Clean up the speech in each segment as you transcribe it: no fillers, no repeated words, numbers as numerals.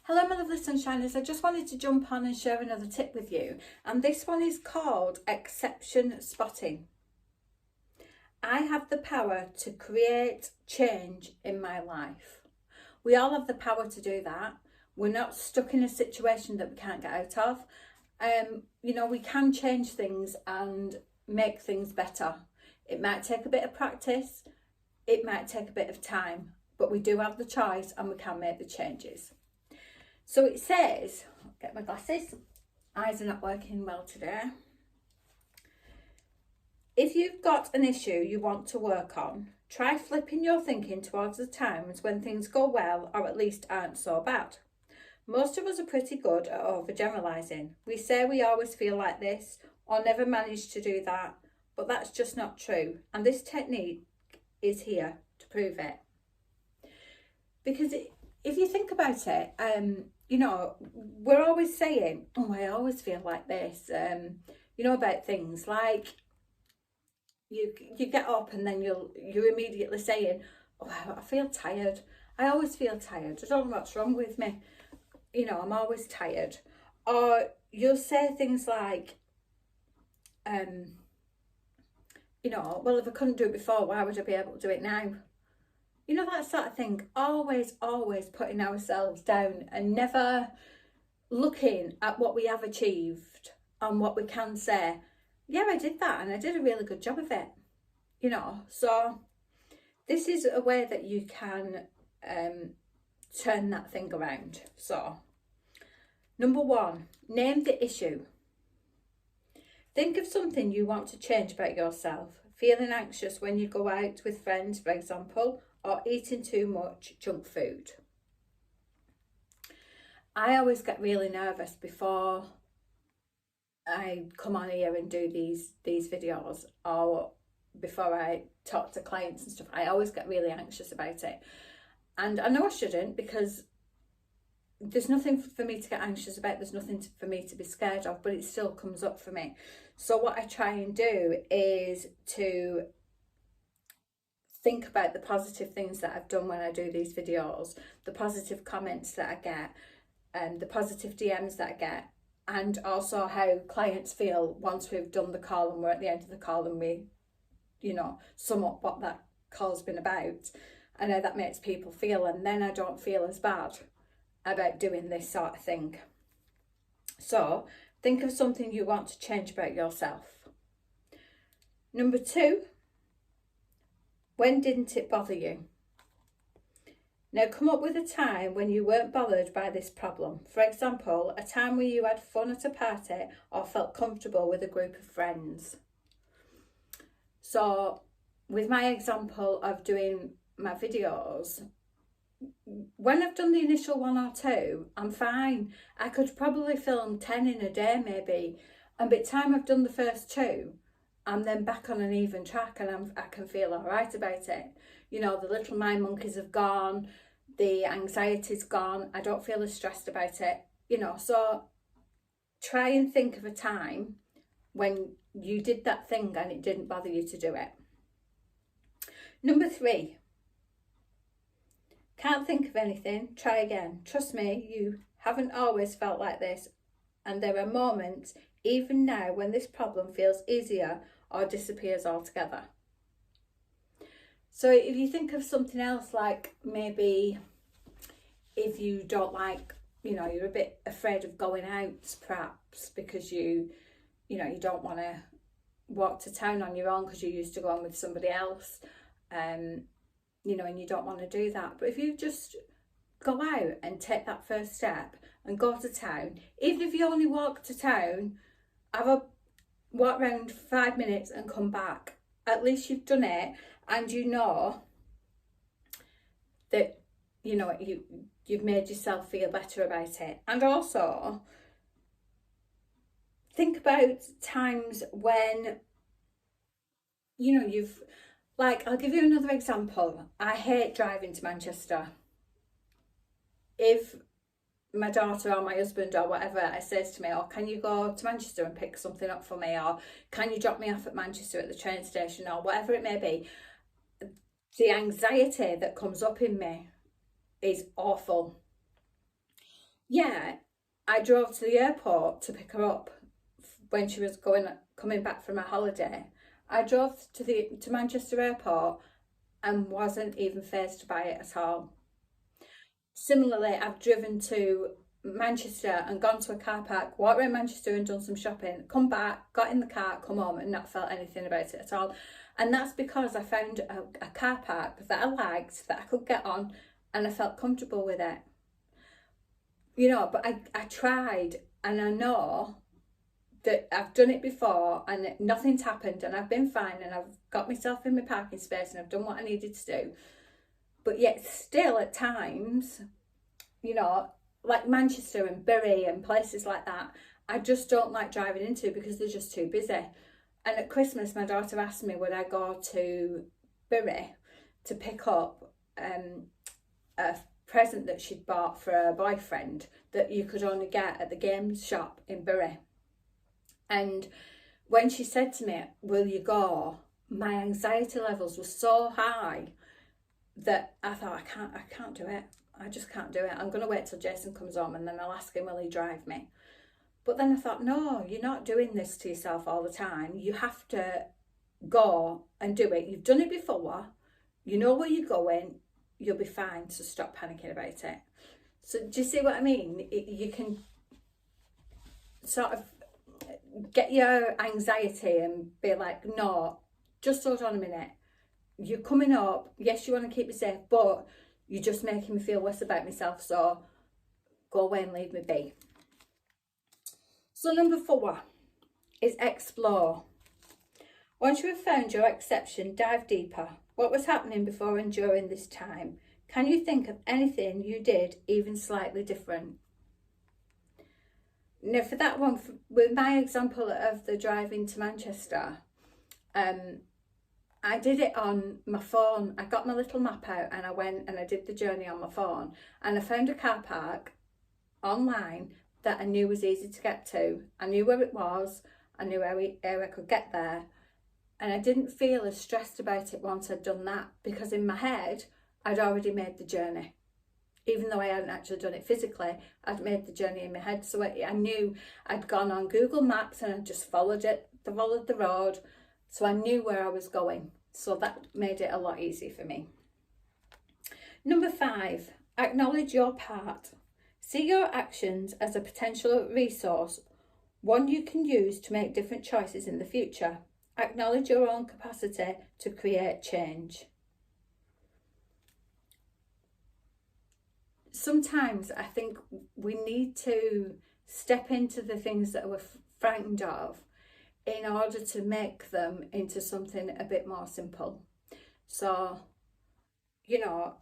Hello my lovely sunshiners, I just wanted to jump on and share another tip with you, and this one is called exception spotting. I have the power to create change in my life. We all have the power to do that. We're not stuck in a situation that we can't get out of. We can change things and make things better. It might take a bit of practice, it might take a bit of time, but we do have the choice and we can make the changes. So it says, get my glasses, eyes are not working well today. If you've got an issue you want to work on, try flipping your thinking towards the times when things go well or at least aren't so bad. Most of us are pretty good at overgeneralising. We say we always feel like this or never manage to do that, but that's just not true. And this technique is here to prove it. Because if you think about it, we're always saying, oh, I always feel like this, about things like you get up and then you're immediately saying, oh, I feel tired. I always feel tired. I don't know what's wrong with me. I'm always tired. Or you'll say things like, well, if I couldn't do it before, why would I be able to do it now? That sort of thing. Always putting ourselves down and never looking at what we have achieved and what we can say, yeah, I did that and I did a really good job of it. So this is a way that you can turn that thing around. So, number 1, name the issue. Think of something you want to change about yourself. Feeling anxious when you go out with friends, for example, or eating too much junk food. I always get really nervous before I come on here and do these videos, or before I talk to clients and stuff. I always get really anxious about it. And I know I shouldn't, because there's nothing for me to get anxious about. There's nothing for me to be scared of, but it still comes up for me. So what I try and do is to think about the positive things that I've done when I do these videos, the positive comments that I get, and the positive DMs that I get, and also how clients feel once we've done the call and we're at the end of the call and we, sum up what that call's been about and how that makes people feel, and then I don't feel as bad about doing this sort of thing. So think of something you want to change about yourself. Number 2, when didn't it bother you? Now come up with a time when you weren't bothered by this problem. For example, a time where you had fun at a party or felt comfortable with a group of friends. So with my example of doing my videos, when I've done the initial 1 or 2, I'm fine. I could probably film 10 in a day maybe, and by the time I've done the first 2, I'm then back on an even track and I can feel all right about it. The little mind monkeys have gone, the anxiety's gone, I don't feel as stressed about it, so try and think of a time when you did that thing and it didn't bother you to do it. Number 3, can't think of anything, try again. Trust me, you haven't always felt like this, and there are moments, even now, when this problem feels easier or disappears altogether. So if you think of something else, like maybe if you don't like, you're a bit afraid of going out perhaps because you don't want to walk to town on your own because you used to go on with somebody else, and you don't want to do that. But if you just go out and take that first step and go to town, even if you only walk to town, have a walk around 5 minutes and come back, at least you've done it, and that you've made yourself feel better about it. And also think about times when you've, I'll give you another example. I hate driving to Manchester. If my daughter or my husband or whatever says to me, oh, can you go to Manchester and pick something up for me, or can you drop me off at Manchester at the train station, or whatever it may be, the anxiety that comes up in me is awful. Yeah, I drove to the airport to pick her up when she was coming back from a holiday. I drove to Manchester Airport and wasn't even phased by it at all. Similarly, I've driven to Manchester and gone to a car park, walked around Manchester and done some shopping, come back, got in the car, come home and not felt anything about it at all. And that's because I found a car park that I liked, that I could get on, and I felt comfortable with it. You know, but I tried, and I know that I've done it before and nothing's happened and I've been fine and I've got myself in my parking space and I've done what I needed to do. But yet still at times, you know, like Manchester and Bury and places like that, I just don't like driving into because they're just too busy. And at Christmas, my daughter asked me would I go to Bury to pick up a present that she'd bought for her boyfriend that you could only get at the games shop in Bury. And when she said to me, will you go? My anxiety levels were so high that I thought, I can't do it. I just can't do it. I'm going to wait till Jason comes home and then I'll ask him, will he drive me? But then I thought, no, you're not doing this to yourself all the time. You have to go and do it. You've done it before. You know where you're going. You'll be fine. So stop panicking about it. So do you see what I mean? You can sort of get your anxiety and be like, no, just hold on a minute. You're coming up. Yes, you want to keep me safe, but you're just making me feel worse about myself. So go away and leave me be. So number 4 is explore. Once you have found your exception, dive deeper. What was happening before and during this time? Can you think of anything you did even slightly different? Now for that one, with my example of the driving to Manchester, I did it on my phone. I got my little map out and I went and I did the journey on my phone, and I found a car park online that I knew was easy to get to. I knew where it was, I knew how I could get there, and I didn't feel as stressed about it once I'd done that, because in my head I'd already made the journey. Even though I hadn't actually done it physically, I'd made the journey in my head. So I knew I'd gone on Google Maps and I just followed the road. So I knew where I was going. So that made it a lot easier for me. Number 5, acknowledge your part. See your actions as a potential resource, one you can use to make different choices in the future. Acknowledge your own capacity to create change. Sometimes I think we need to step into the things that we're frightened of in order to make them into something a bit more simple. So, you know,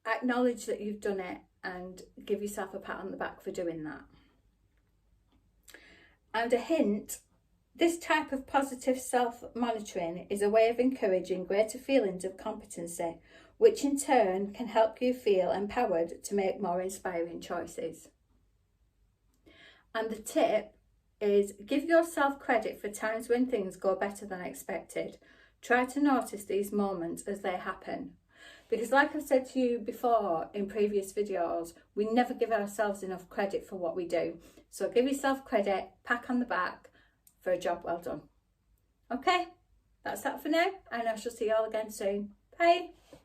acknowledge that you've done it and give yourself a pat on the back for doing that. And a hint, this type of positive self-monitoring is a way of encouraging greater feelings of competency, which in turn can help you feel empowered to make more inspiring choices. And the tip is give yourself credit for times when things go better than expected. Try to notice these moments as they happen. Because like I've said to you before in previous videos, we never give ourselves enough credit for what we do. So give yourself credit, pat on the back for a job well done. Okay, that's that for now, and I shall see you all again soon. Bye.